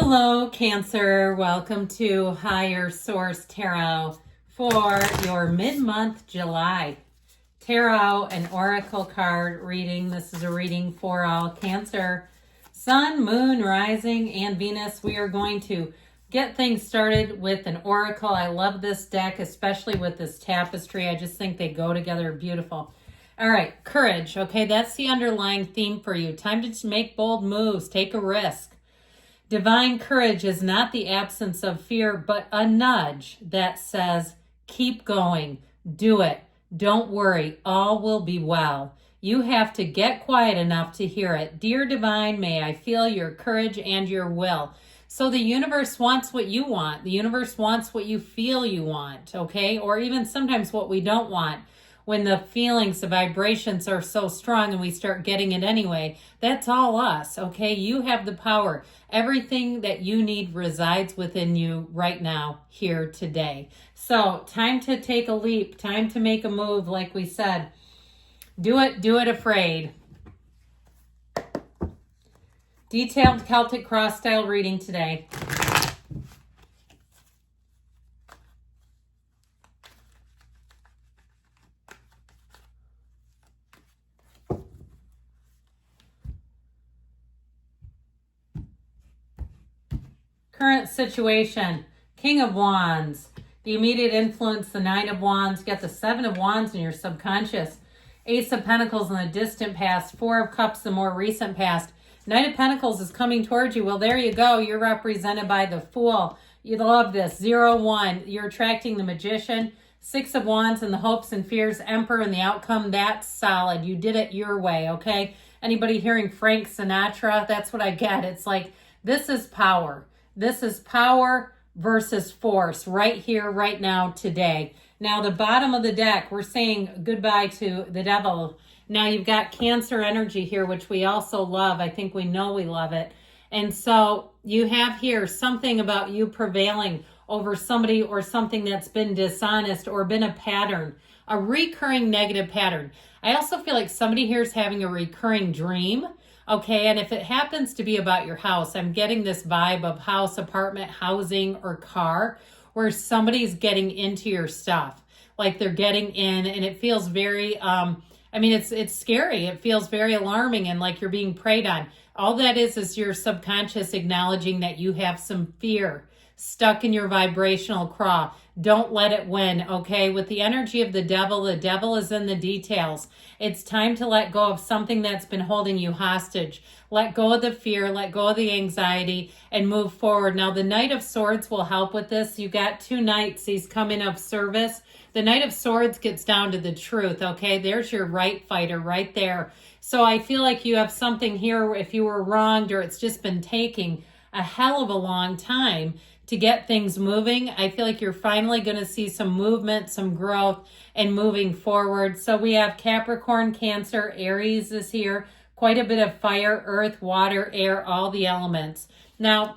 Hello, Cancer. Welcome to Higher Source Tarot for your mid-month July tarot and oracle card reading. This is a reading for all Cancer, Sun, Moon, Rising, and Venus. We are going to get things started with an oracle. I love this deck, especially with this tapestry. I just think they go together beautiful. All right, courage. Okay, that's the underlying theme for you. Time to make bold moves. Take a risk. Divine courage is not the absence of fear, but a nudge that says, keep going, do it, don't worry, all will be well. You have to get quiet enough to hear it. Dear Divine, may I feel your courage and your will. So the universe wants what you want. The universe wants what you feel you want, okay? Or even sometimes what we don't want. When the feelings, the vibrations are so strong and we start getting it anyway, that's all us, okay? You have the power. Everything that you need resides within you right now, here today. So time to take a leap, time to make a move, like we said. Do it afraid. Detailed Celtic cross style reading today. Current situation, King of Wands, the immediate influence, the Nine of Wands, you got the Seven of Wands in your subconscious, Ace of Pentacles in the distant past, Four of Cups the more recent past, Knight of Pentacles is coming towards you. Well, there you go. You're represented by the Fool. You love this. 0-1. You're attracting the Magician. Six of Wands and the hopes and fears, Emperor, and the outcome. That's solid. You did it your way, okay? Anybody hearing Frank Sinatra? That's what I get. It's like, this is power. This is power versus force right here, right now, today. Now, the bottom of the deck, we're saying goodbye to the devil. Now, you've got Cancer energy here, which we also love. I think we know we love it. And so you have here something about you prevailing over somebody or something that's been dishonest or been a pattern, a recurring negative pattern. I also feel like somebody here is having a recurring dream. Okay, and if it happens to be about your house, I'm getting this vibe of house, apartment, housing, or car, where somebody's getting into your stuff. Like they're getting in, and it feels very, it's scary. It feels very alarming and like you're being preyed on. All that is your subconscious acknowledging that you have some fear stuck in your vibrational craw. Don't let it win, okay? With the energy of the devil is in the details. It's time to let go of something that's been holding you hostage. Let go of the fear, let go of the anxiety, and move forward. Now, the Knight of Swords will help with this. You got two knights. He's coming of service. The Knight of Swords gets down to the truth, okay? There's your right fighter right there. So I feel like you have something here if you were wronged or it's just been taking a hell of a long time to get things moving. I feel like you're finally going to see some movement, some growth, and moving forward. So we have Capricorn, Cancer, Aries is here. Quite a bit of fire, earth, water, air, all the elements. Now,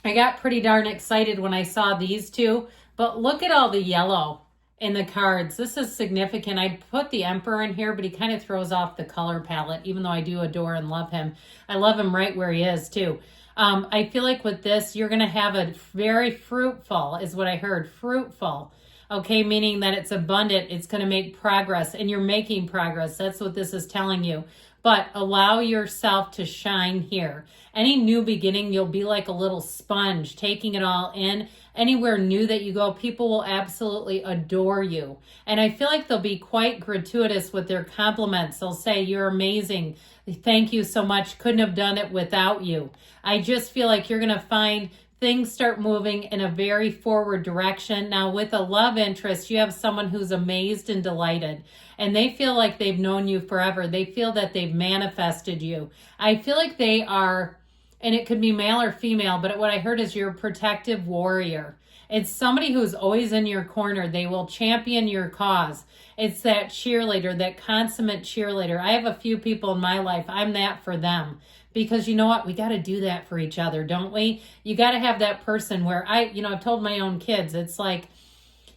I got pretty darn excited when I saw these two, but look at all the yellow in the cards. This is significant. I put the Emperor in here, but he kind of throws off the color palette, even though I do adore and love him. I love him right where he is, too. I feel like with this, you're going to have a very fruitful, is what I heard, fruitful, okay, meaning that it's abundant, it's going to make progress, and you're making progress. That's what this is telling you. But allow yourself to shine here. Any new beginning, you'll be like a little sponge, taking it all in. Anywhere new that you go, people will absolutely adore you. And I feel like they'll be quite gratuitous with their compliments. They'll say, you're amazing. Thank you so much. Couldn't have done it without you. I just feel like you're going to find things start moving in a very forward direction. Now, with a love interest, you have someone who's amazed and delighted, and they feel like they've known you forever. They feel that they've manifested you. I feel like they are, and it could be male or female, but what I heard is you're a protective warrior. It's somebody who's always in your corner. They will champion your cause. It's that cheerleader, that consummate cheerleader. I have a few people in my life. I'm that for them. Because you know what? We got to do that for each other, don't we? You got to have that person where I've told my own kids, it's like,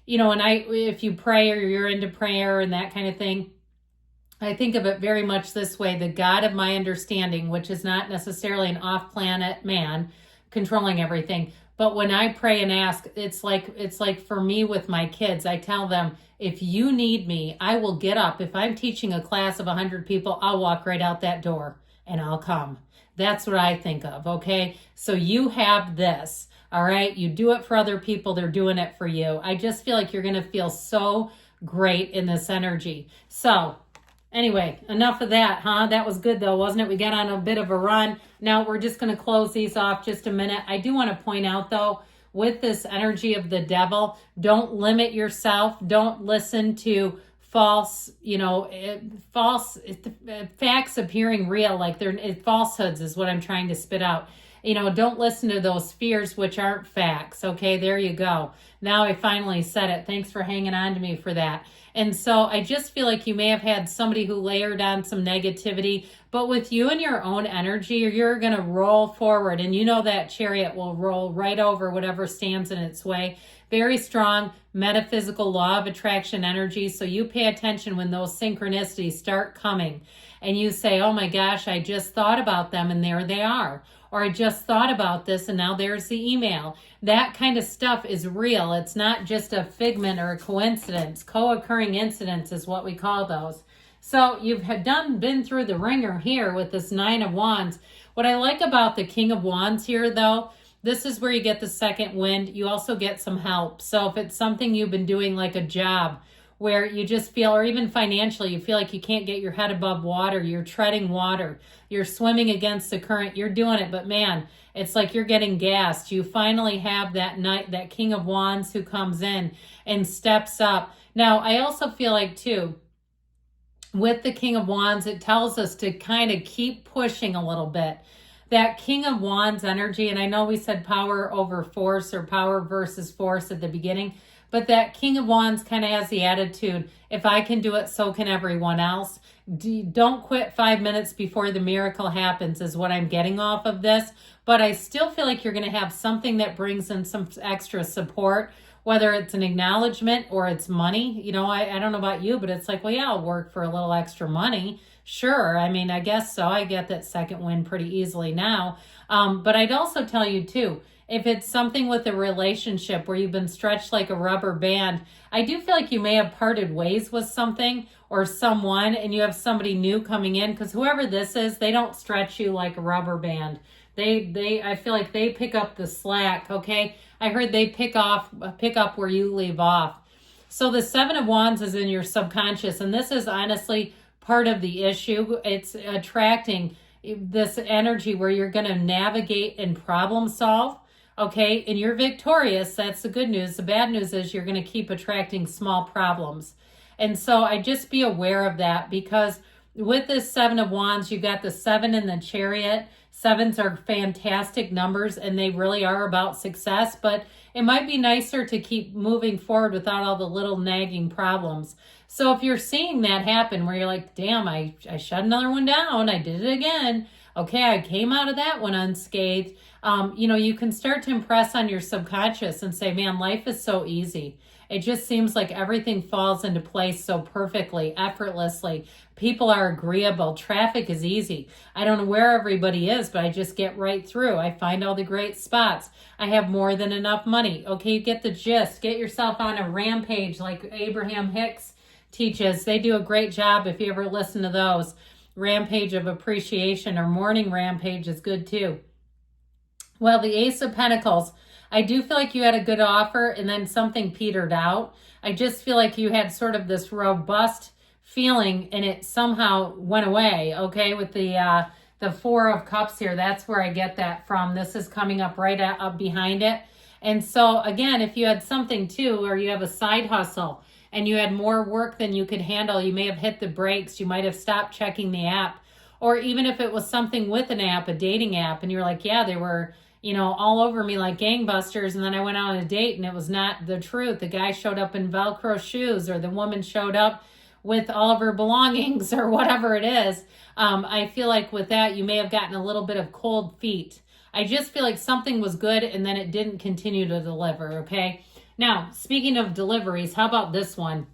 if you pray or you're into prayer and that kind of thing, I think of it very much this way. The God of my understanding, which is not necessarily an off-planet man, controlling everything. But when I pray and ask, it's like for me with my kids, I tell them, if you need me, I will get up. If I'm teaching a class of 100 people, I'll walk right out that door and I'll come. That's what I think of, okay? So you have this, all right? You do it for other people, they're doing it for you. I just feel like you're going to feel so great in this energy. So anyway, enough of that, huh? That was good though, wasn't it? We got on a bit of a run. Now we're just going to close these off just a minute. I do want to point out though, with this energy of the devil, don't limit yourself. Don't listen to false, false facts appearing real, like they're falsehoods is what I'm trying to spit out. Don't listen to those fears, which aren't facts. Okay, there you go. Now I finally said it. Thanks for hanging on to me for that. And so I just feel like you may have had somebody who layered on some negativity, but with you and your own energy, you're going to roll forward. And that chariot will roll right over whatever stands in its way. Very strong metaphysical law of attraction energy. So you pay attention when those synchronicities start coming and you say, oh my gosh, I just thought about them and there they are. Or I just thought about this and now there's the email. That kind of stuff is real. It's not just a figment or a coincidence. Co-occurring incidents is what we call those. So you've been through the ringer here with this 9 of Wands. What I like about the King of Wands here though, this is where you get the second wind. You also get some help. So if it's something you've been doing like a job where you just feel, or even financially, you feel like you can't get your head above water, you're treading water, you're swimming against the current, you're doing it, but man, it's like you're getting gassed. You finally have that King of Wands who comes in and steps up. Now, I also feel like too, with the King of Wands, it tells us to kind of keep pushing a little bit. That King of Wands energy, and I know we said power over force or power versus force at the beginning, but that King of Wands kind of has the attitude, if I can do it, so can everyone else. Don't quit 5 minutes before the miracle happens is what I'm getting off of this. But I still feel like you're going to have something that brings in some extra support, whether it's an acknowledgement or it's money. I don't know about you, but it's like, well, yeah, I'll work for a little extra money. Sure. I mean, I guess so. I get that second win pretty easily now. But I'd also tell you too, if it's something with a relationship where you've been stretched like a rubber band, I do feel like you may have parted ways with something or someone and you have somebody new coming in, because whoever this is, they don't stretch you like a rubber band. I feel like they pick up the slack, okay? I heard they pick up where you leave off. So the 7 of Wands is in your subconscious, and this is honestly part of the issue. It's attracting this energy where you're going to navigate and problem solve. Okay, and you're victorious. That's the good news. The bad news is you're going to keep attracting small problems. And so I just be aware of that, because with this 7 of Wands, you got the 7 in the chariot. 7s are fantastic numbers and they really are about success, but it might be nicer to keep moving forward without all the little nagging problems. So if you're seeing that happen where you're like, damn, I shut another one down, I did it again. Okay, I came out of that one unscathed. You can start to impress on your subconscious and say, man, life is so easy. It just seems like everything falls into place so perfectly, effortlessly. People are agreeable. Traffic is easy. I don't know where everybody is, but I just get right through. I find all the great spots. I have more than enough money. Okay, you get the gist. Get yourself on a rampage like Abraham Hicks teaches. They do a great job if you ever listen to those. Rampage of Appreciation or Morning Rampage is good too. Well, the Ace of Pentacles, I do feel like you had a good offer and then something petered out. I just feel like you had sort of this robust feeling and it somehow went away, okay, with the 4 of Cups here. That's where I get that from. This is coming up right up behind it. And so, again, if you had something too, or you have a side hustle and you had more work than you could handle, you may have hit the brakes. You might have stopped checking the app. Or even if it was something with an app, a dating app, and you're like, yeah, they were all over me like gangbusters. And then I went on a date and it was not the truth. The guy showed up in Velcro shoes or the woman showed up with all of her belongings or whatever it is. I feel like with that, you may have gotten a little bit of cold feet. I just feel like something was good and then it didn't continue to deliver, okay? Now, speaking of deliveries, how about this one?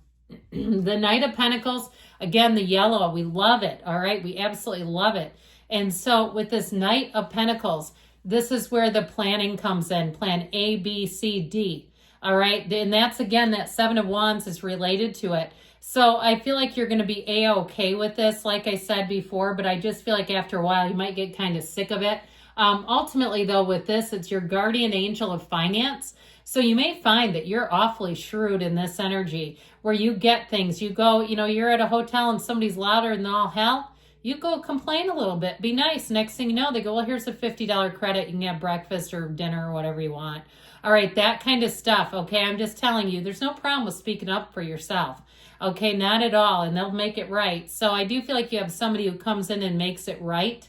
The Knight of Pentacles, again, the yellow, we love it, all right? We absolutely love it. And so with this Knight of Pentacles, This is where the planning comes in. Plan A, B, C, D. All right. And that's, again, that Seven of Wands is related to it. So I feel like you're going to be A-okay with this, like I said before, but I just feel like after a while you might get kind of sick of it. Ultimately, though, with this, it's your guardian angel of finance. So you may find that you're awfully shrewd in this energy where you get things. You go, you're at a hotel and somebody's louder than all hell. You go complain a little bit. Be nice. Next thing you know, they go, well, here's a $50 credit. You can have breakfast or dinner or whatever you want. All right, that kind of stuff. Okay, I'm just telling you, there's no problem with speaking up for yourself. Okay, not at all. And they'll make it right. So I do feel like you have somebody who comes in and makes it right.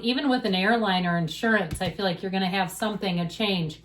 Even with an airline or insurance, I feel like you're going to have something, a change.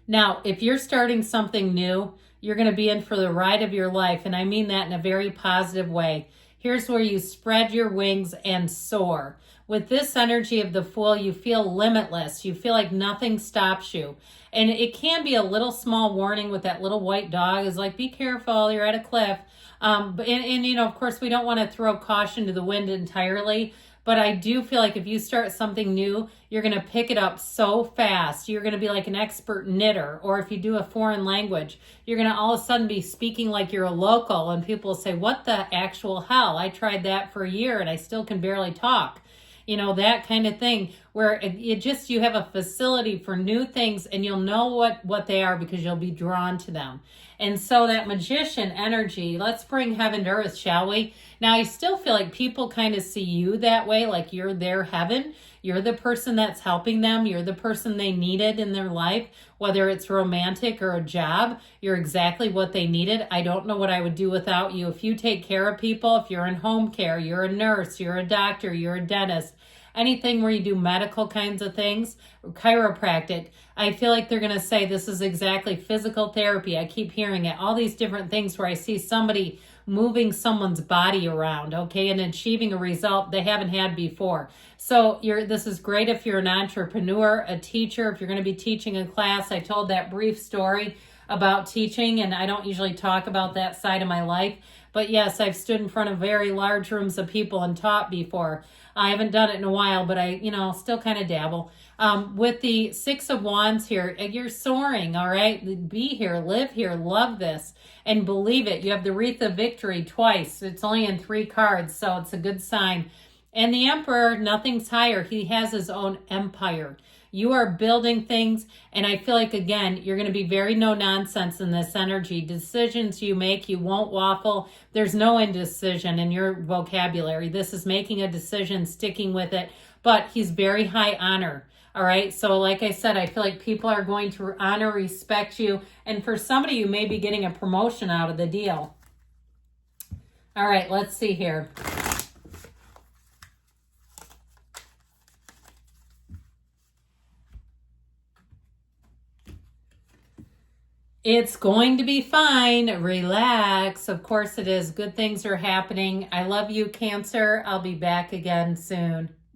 Now, if you're starting something new, you're going to be in for the ride of your life. And I mean that in a very positive way. Here's where you spread your wings and soar. With this energy of the Fool, you feel limitless. You feel like nothing stops you. And it can be a little small warning with that little white dog. Is like, be careful, you're at a cliff. And of course, we don't want to throw caution to the wind entirely. But I do feel like if you start something new, you're going to pick it up so fast. You're going to be like an expert knitter. Or if you do a foreign language, you're going to all of a sudden be speaking like you're a local. And people will say, what the actual hell? I tried that for a year and I still can barely talk. That kind of thing where you have a facility for new things and you'll know what they are because you'll be drawn to them. And so that magician energy, let's bring heaven to earth, shall we? Now, I still feel like people kind of see you that way, like you're their heaven. You're the person that's helping them. You're the person they needed in their life, whether it's romantic or a job. You're exactly what they needed. I don't know what I would do without you. If you take care of people, if you're in home care, you're a nurse, you're a doctor, you're a dentist, anything where you do medical kinds of things, chiropractic, I feel like they're going to say this is exactly physical therapy. I keep hearing it. All these different things where I see somebody moving someone's body around, okay, and achieving a result they haven't had before. So this is great if you're an entrepreneur, a teacher, if you're going to be teaching a class. I told that brief story about teaching, and I don't usually talk about that side of my life. But yes, I've stood in front of very large rooms of people and taught before. I haven't done it in a while, but I, still kind of dabble. With the Six of Wands here, you're soaring, all right? Be here, live here, love this, and believe it. You have the Wreath of Victory twice. It's only in 3 cards, so it's a good sign. And the Emperor, nothing's higher. He has his own empire. You are building things, and I feel like, again, you're going to be very no-nonsense in this energy. Decisions you make, you won't waffle. There's no indecision in your vocabulary. This is making a decision, sticking with it, but he's very high honor. All right, so like I said, I feel like people are going to honor, respect you, and for somebody, you may be getting a promotion out of the deal. All right, let's see here. It's going to be fine. Relax. Of course it is. Good things are happening. I love you, Cancer. I'll be back again soon.